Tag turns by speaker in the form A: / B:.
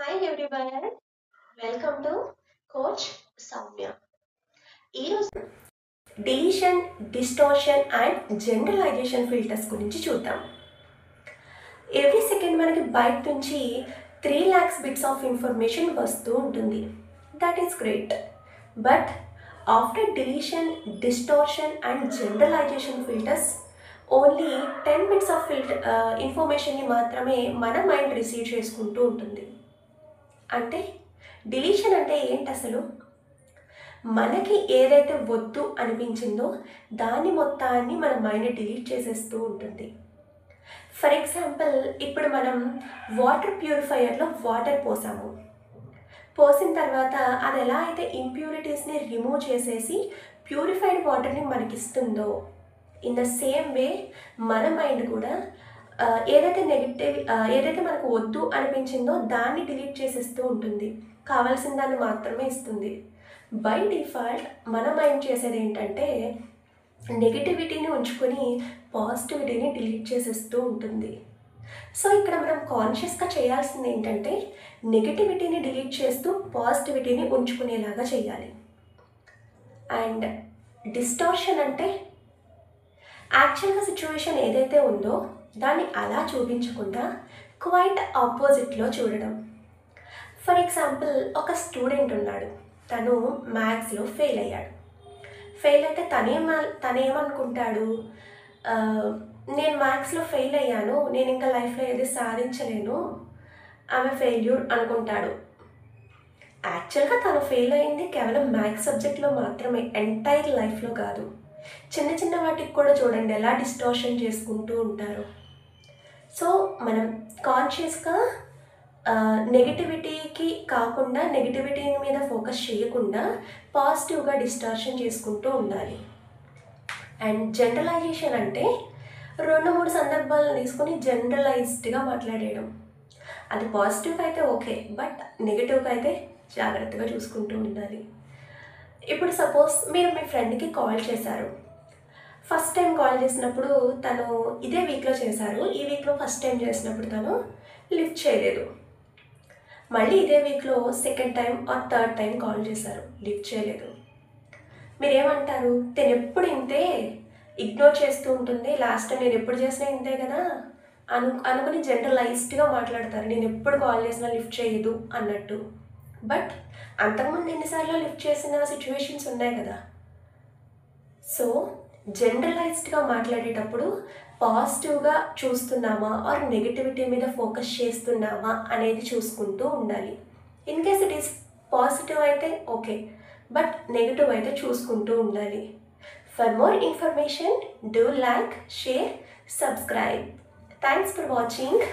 A: Hi everyone, welcome to Coach Soumya. ఈరోజు deletion, distortion and generalisation filters గురించి చూద్దాం. Every second మనకి బయట నుంచి 3 lakhs బిట్స్ ఆఫ్ ఇన్ఫర్మేషన్ వస్తూ ఉంటుంది. That is great. But after deletion, distortion and generalisation filters only 10 bits of ఇన్ఫర్మేషన్ని మాత్రమే మన మైండ్ రిసీవ్ చేసుకుంటూ ఉంటుంది. అంటే డిలీషన్ అంటే ఏంటి అసలు? మనకి ఏదైతే వద్దు అనిపించిందో దాన్ని మొత్తాన్ని మన మైండ్ డిలీట్ చేసేస్తూ ఉంటుంది. ఫర్ ఎగ్జాంపుల్, ఇప్పుడు మనం వాటర్ ప్యూరిఫైయర్లో వాటర్ పోసిన తర్వాత అది ఎలా అయితే ఇంప్యూరిటీస్ని రిమూవ్ చేసేసి ప్యూరిఫైడ్ వాటర్ని మనకిస్తుందో, ఇన్ ద సేమ్ వే మన మైండ్ కూడా ఏదైతే మనకు వద్దు అనిపించిందో దాన్ని డిలీట్ చేసేస్తూ ఉంటుంది. కావాల్సిన దాన్ని మాత్రమే ఇస్తుంది. బై డిఫాల్ట్ మన మైండ్ చేసేది ఏంటంటే నెగిటివిటీని ఉంచుకొని పాజిటివిటీని డిలీట్ చేసేస్తూ ఉంటుంది. సో ఇక్కడ మనం కాన్షియస్గా చేయాల్సింది ఏంటంటే నెగిటివిటీని డిలీట్ చేస్తూ పాజిటివిటీని ఉంచుకునేలాగా చేయాలి. అండ్ డిస్టార్షన్ అంటే యాక్చువల్గా సిచ్యువేషన్ ఏదైతే ఉందో దాన్ని అలా చూపించకుండా క్వైట్ ఆపోజిట్లో చూడడం. ఫర్ ఎగ్జాంపుల్, ఒక స్టూడెంట్ ఉన్నాడు, తను మ్యాథ్స్లో ఫెయిల్ అయ్యాడు. ఫెయిల్ అయితే తనేమనుకుంటాడు, నేను మ్యాథ్స్లో ఫెయిల్ అయ్యాను, నేను ఇంకా లైఫ్లో ఏది సాధించలేను, ఆమె ఫెయిల్యూర్ అనుకుంటాడు. యాక్చువల్గా తను ఫెయిల్ అయింది కేవలం మ్యాథ్స్ సబ్జెక్ట్లో మాత్రమే, ఎంటైర్ లైఫ్లో కాదు. చిన్న చిన్న వాటికి కూడా చూడండి ఎలా డిస్టార్షన్ చేసుకుంటూ ఉంటారు. సో మనం కాన్షియస్గా నెగిటివిటీకి కాకుండా, నెగిటివిటీ మీద ఫోకస్ చేయకుండా పాజిటివ్గా డిస్టార్షన్ చేసుకుంటూ ఉండాలి. అండ్ జనరలైజేషన్ అంటే 2-3 సందర్భాలను తీసుకొని జనరలైజ్డ్గా మాట్లాడేయడం. అది పాజిటివ్గా అయితే ఓకే, బట్ నెగిటివ్గా అయితే జాగ్రత్తగా చూసుకుంటూ ఉండాలి. ఇప్పుడు సపోజ్ మీరు మీ ఫ్రెండ్కి కాల్ చేశారు. ఫస్ట్ టైం కాల్ చేసినప్పుడు తను ఇదే వీక్లో చేశారు. ఈ వీక్లో ఫస్ట్ టైం చేసినప్పుడు తను లిఫ్ట్ చేయలేదు. మళ్ళీ ఇదే వీక్లో second time or third time call చేశారు, లిఫ్ట్ చేయలేదు. మీరేమంటారు? తను ఎప్పుడు ఇంతే, ఇగ్నోర్ చేస్తూ ఉంటుంది, లాస్ట్ టైం నేను ఎప్పుడు చేసినా ఇంతే కదా అనుకుని జనరలైజ్డ్గా మాట్లాడతారు. నేను ఎప్పుడు కాల్ చేసినా లిఫ్ట్ చేయదు అన్నట్టు. బట్ అంతకుముందు ఎన్నిసార్లు లిఫ్ట్ చేసిన సిచ్యువేషన్స్ ఉన్నాయి కదా. సో జనరలైజ్డ్గా మాట్లాడేటప్పుడు పాజిటివ్గా చూస్తున్నామా ఆర్ నెగిటివిటీ మీద ఫోకస్ చేస్తున్నామా అనేది చూసుకుంటూ ఉండాలి. In case it is positive అయితే ఓకే, బట్ నెగిటివ్ అయితే చూసుకుంటూ ఉండాలి. For more information do like, share, subscribe. Thanks for watching.